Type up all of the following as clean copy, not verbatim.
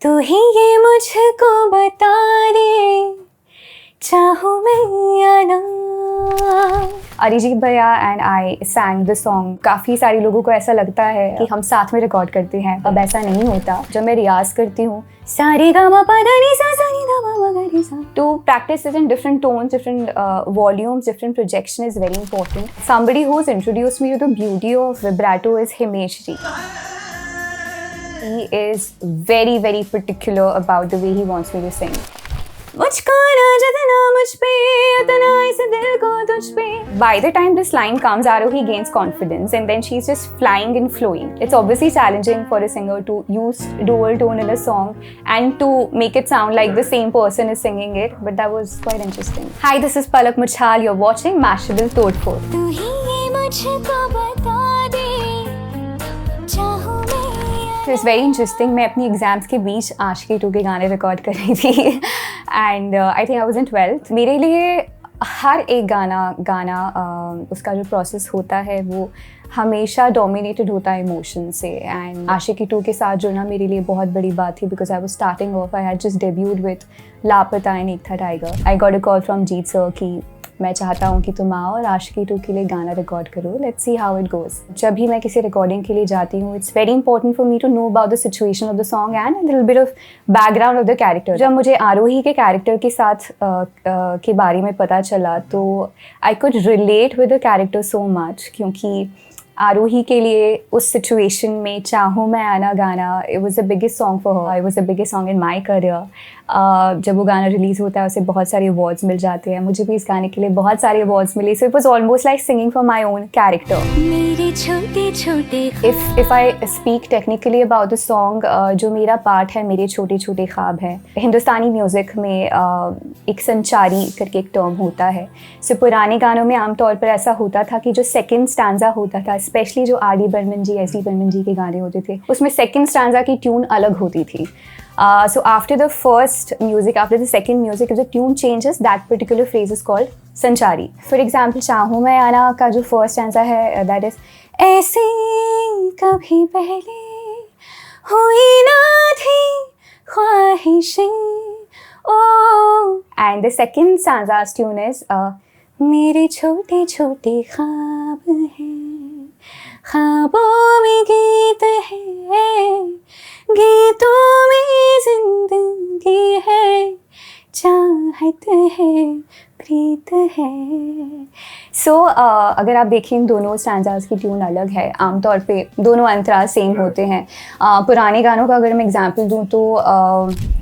तू ही ये मुझको बता दे, चाहूँ मैं या ना। अरिजीत भैया and I sang the song. काफ़ी सारे लोगों को ऐसा लगता है कि हम साथ में रिकॉर्ड करते हैं, अब ऐसा नहीं होता। जब मैं रियाज करती हूँ सारे गा मा पा धा नी सा नी धा मा गा रे सा, to practice it in different tones, different volumes, different projection is very important. Somebody who's introduced me to the beauty of vibrato is Himesh ji. He is very, very particular about the way he wants me to sing. मुझको ना जितना मुझ पे उतना इस दिल को तुझ पे. By the time this line comes, Arohi gains confidence and then she's just flying and flowing. It's obviously challenging for a singer to use dual tone in a song and to make it sound like the same person is singing it, but that was quite interesting. Hi, this is Palak Muchhal. You're watching Mashable Todphod. तू ही ये मुझको बता दे, चाहूँ मैं. It's very interesting. मैं अपनी exams के बीच आशिकी 2 के गाने रिकॉर्ड कर रही थी and I think I was in 12th. मेरे लिए हर एक गाना उसका जो प्रोसेस होता है वो हमेशा डोमिनेटेड होता है इमोशन से. एंड आशिकी 2 के साथ जुड़ना मेरे लिए बहुत बड़ी बात थी because I was starting off. I had just debuted with Laapata and Ek Tha Tiger. I got a call from Jeet sir कि मैं चाहता हूँ कि तुम आओ और आशिकी 2 के लिए गाना रिकॉर्ड करो. Let's see how it goes. जब भी मैं किसी रिकॉर्डिंग के लिए जाती हूँ, it's very important for me to know about the situation of the song and a little bit of background of the character. जब मुझे आरोही के कैरेक्टर के साथ के बारे में पता चला तो I could relate with the character so much, क्योंकि आरोही के लिए उस सिचुएशन में चाहूँ मैं आना गाना, it was the biggest song for her. It was the biggest song in my career. जब वो गाना रिलीज़ होता है उसे बहुत सारे अवार्ड्स मिल जाते हैं. मुझे भी इस गाने के लिए बहुत सारे अवार्ड्स मिले. So it was almost like singing for my own character. मेरे छोटे छोटे if I speak technically about the song, जो मेरा पार्ट है मेरे छोटे छोटे ख्वाब है. हिंदुस्तानी म्यूज़िक में एक संचारी करके एक टर्म होता है. सो पुराने गानों में आमतौर पर ऐसा होता था कि जो सेकेंड स्टैंजा होता था, स्पेशली जो आर डी बर्मन जी, एस डी बर्मन जी के गाने होते थे, उसमें सेकेंड स्टैंजा की ट्यून अलग होती थी. So after the first music, after the second music, if the tune changes, that particular phrase is called संचारी. For example, चाहूँ मैं आना का जो first stanza है, that is ऐसे कभी पहले हुई ना थी ख्वाहिशें, oh. And the second stanza's tune is मेरे छोटे छोटे ख्वाब हैं, ख्वाबों में गीत है, गीतों में जिंदगी है, चाहत है, प्रीत है. सो अगर आप देखें इन दोनों स्टैंजास की ट्यून अलग है. आमतौर पे दोनों अंतराल सेम होते हैं. पुराने गानों का अगर मैं एग्जांपल दूं तो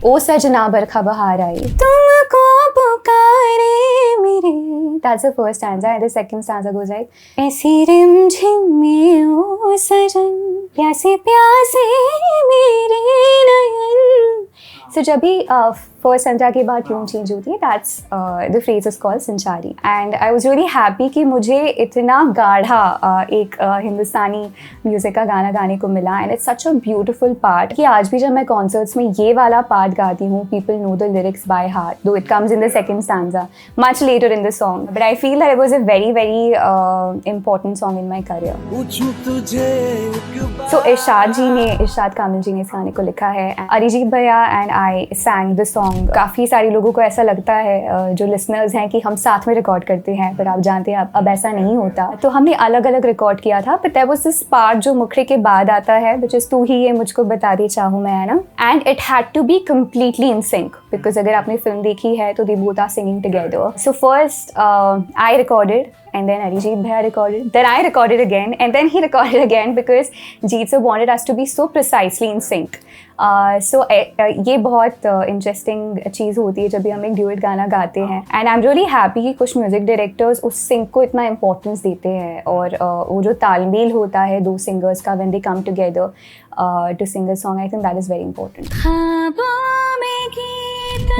ओ सजना बरखा बहार आई, तुमको पुकारे मेरे, that's the first stanza. And the second stanza goes like ऐसी रिमझिम में ओ सजन, प्यासे प्यासे मेरे नयन. सो जब भी फर्स्ट stanza के बाद ट्यून चेंज होती है, that's the phrase is called sanchari. And I was really happy कि मुझे इतना गाढ़ा एक हिंदुस्तानी म्यूज़िक का गाना गाने को मिला. And it's such a beautiful part कि आज भी जब मैं कॉन्सर्ट्स में ये वाला पार्ट गाती हूँ, people know the lyrics by heart, though it comes in the second stanza much later in the song. But I feel that it was a very very important song in my career. So Irshad Kamil ji ने इस गाने को लिखा है. अरिजीत भैया and I sang the song. काफ़ी सारे लोगों को ऐसा लगता है जो लिसनर्स हैं कि हम साथ में रिकॉर्ड करते हैं, पर आप जानते हैं अब ऐसा नहीं होता. तो हमने अलग अलग रिकॉर्ड किया था. But there was this part जो मुखड़े के बाद आता है, व्हिच इज तू ही ये मुझको बता दे, चाहूँ मैं आना. And it had to be completely in sync because अगर आपने फिल्म देखी है तो they both are singing together. So first I recorded and then Arijit Bhaiya recorded, then I recorded again, and then he recorded again because Jeet sir wanted us to be so precisely in sync. So ये बहुत interesting चीज़ होती है जब भी हम एक duet गाना गाते हैं. And I am really happy कि कुछ म्यूज़िक डायरेक्टर्स उस सिंक को इतना इंपॉर्टेंस देते हैं. और वो जो तालमेल होता है दो सिंगर्स का when they come together to sing a song, I think that is very important.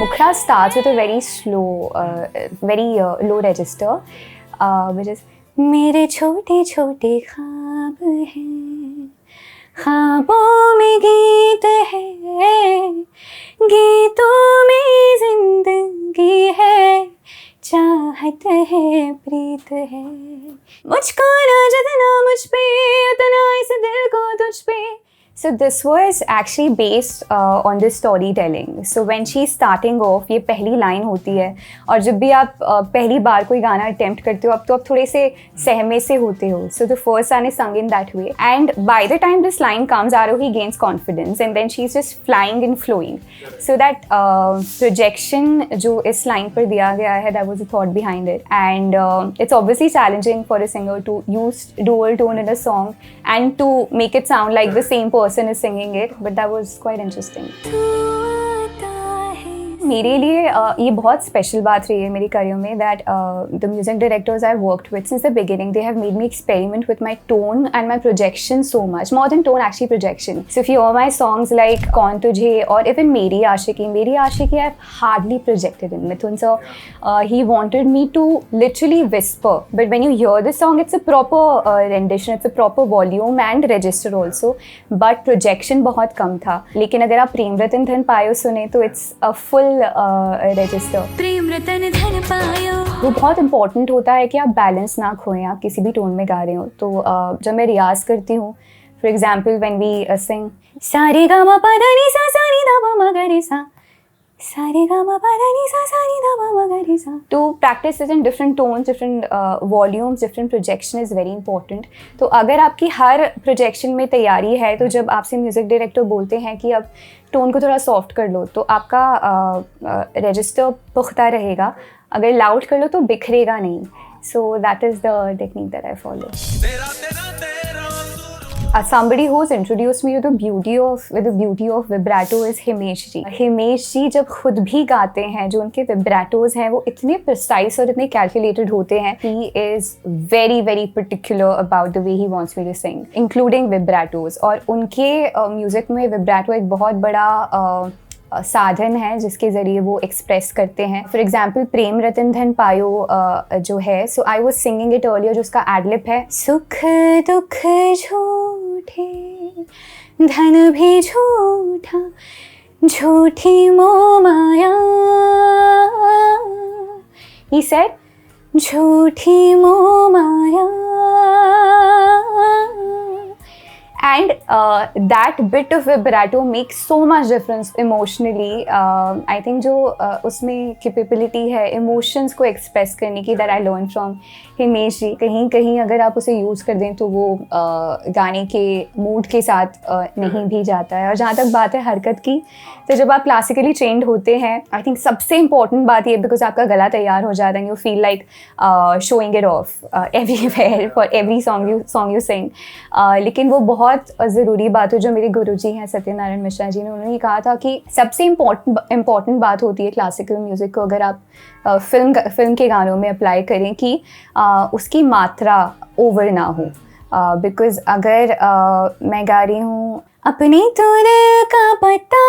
Mukhra starts with a very slow, very low register. which is मेरे छोटे छोटे ख्वाब हैं, ख्वाबों में गीत है, गीतों में जिंदगी है, चाहत है, प्रीत है. मुझको ना जितना मुझ पे उतना इस दिल को तुझ पे, So this was actually based on this storytelling. So when she's starting off, ये पहली line होती है, और जब भी आप पहली बार कोई गाना attempt करते हो, आप थोड़े से सहमे से होते हो. So the first line is sung in that way, and by the time this line comes, Aarohi gains confidence, and then she's just flying and flowing. So that projection जो इस line पर दिया गया है, that was the thought behind it, and it's obviously challenging for a singer to use dual tone in a song and to make it sound like the same person is singing it, but that was quite interesting. मेरे लिए ये बहुत special बात रही है मेरी career में, that the music directors I worked with since the beginning, they have made me experiment with my tone and my projection so much, more than tone actually projection. So if you hear my songs like Kaun Tujhe और even Meri Aashiqui I have hardly projected in Mithun sir. He wanted me to literally whisper, but when you hear this song it's a proper rendition, it's a proper volume and register also, but projection बहुत कम था. लेकिन अगर आप प्रेम रतन धन पायो सुने तो it's a full register. Prem Ratan Dhan पायो वो बहुत इंपॉर्टेंट होता है कि आप बैलेंस ना खोएं आप किसी भी टोन में गा रहे हो. तो जब मैं रियाज करती हूँ, for example when we sing सारे गा मा पा धा नी सा सा नी धा पा मा गा रे सा, सारे गा मा पा धा नी सा सा नी धा पा मा गा रे सा, to practice it in different tones, different volumes, different projection is very important. तो अगर आपकी हर प्रोजेक्शन में तैयारी है, तो जब आपसे म्यूज़िक डायरेक्टर बोलते हैं कि अब टोन को थोड़ा सॉफ्ट कर लो, तो आपका रजिस्टर पुख्ता रहेगा. अगर लाउड कर लो तो बिखरेगा नहीं. So that is the technique that I follow. Somebody who's introduced me to the beauty of vibrato is Himesh ji. Himesh ji जब खुद भी गाते हैं, जो उनके vibratos हैं वो इतने precise और इतने calculated होते हैं. He is very very particular about the way he wants me to sing, including vibratos. और उनके म्यूज़िक में vibrato एक बहुत बड़ा साधन है जिसके ज़रिए वो एक्सप्रेस करते हैं. फॉर एग्जाम्पल प्रेम रतन धन पायो जो है, so I was singing it earlier, जो उसका एडलिप है, सुख दुख झूठे धन भी झूठा झूठी मोह माया, he said झूठी मोह माया. And that bit of vibrato makes so much difference emotionally. I think जो उसमें capability है emotions को express करने की, that I learned from Himesh जी. कहीं कहीं अगर आप उसे यूज़ कर दें तो वो गाने के मूड के साथ नहीं भी जाता है. और जहाँ तक बात है हरकत की, तो जब आप क्लासिकली ट्रेंड होते हैं, आई थिंक सबसे इम्पॉर्टेंट बात ये, बिकॉज आपका गला तैयार हो जाता है, you feel like showing it of everywhere for every song you sing. लेकिन वो बहुत ज़रूरी बात है जो मेरे गुरुजी हैं सत्यनारायण मिश्रा जी ने, उन्होंने कहा था कि सबसे इम्पॉर्टेंट बात होती है क्लासिकल म्यूज़िक को अगर आप फिल्म के गानों में अप्लाई करें कि उसकी मात्रा ओवर ना हो. बिकॉज अगर मैं गा रही हूँ अपनी तो दिल का पता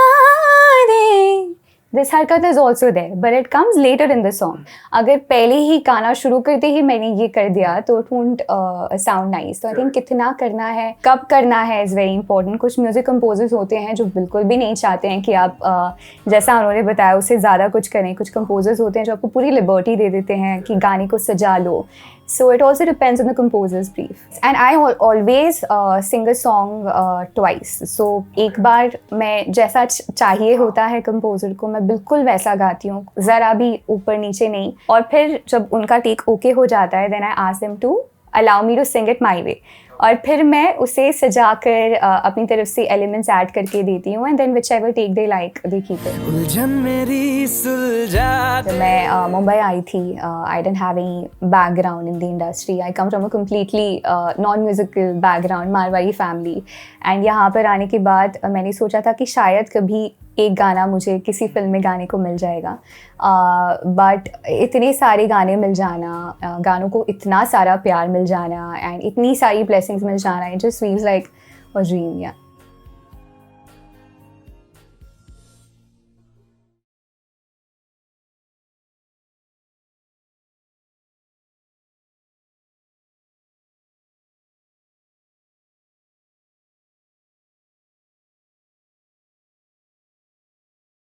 दे, दिस हरकत is also there but it comes later in the song. अगर पहले ही गाना शुरू करते ही मैंने ये कर दिया तो इट वोंट साउंड नाइस. तो आई थिंक कितना करना है, कब करना है इज़ वेरी इंपॉर्टेंट. कुछ म्यूज़िक कंपोजर्स होते हैं जो बिल्कुल भी नहीं चाहते हैं कि आप जैसा उन्होंने बताया उससे ज़्यादा कुछ करें. कुछ कंपोजर्स होते हैं जो आपको पूरी लिबर्टी दे देते हैं कि गाने को सजा लो. So it also depends on the composer's brief. And I always sing a song twice. So एक बार मैं जैसा चाहिए होता है कंपोजर को, मैं बिल्कुल वैसा गाती हूँ, ज़रा भी ऊपर नीचे नहीं. और फिर जब उनका टेक ओके हो जाता है, then I ask them to allow me to sing it my way. और फिर मैं उसे सजा कर अपनी तरफ से एलिमेंट्स ऐड करके देती हूँ, and then whichever take they like they keep it. उलझन मेरी सुलझा. जब मैं मुंबई आई थी, I didn't have any background in the industry. I come from a completely non musical background, Marwari family. And यहाँ पर आने के बाद मैंने सोचा था कि शायद कभी एक गाना मुझे किसी फिल्म में गाने को मिल जाएगा, बट इतने सारे गाने मिल जाना, गानों को इतना सारा प्यार मिल जाना एंड इतनी सारी ब्लेसिंग्स मिल जाना, it just feels like a dream. या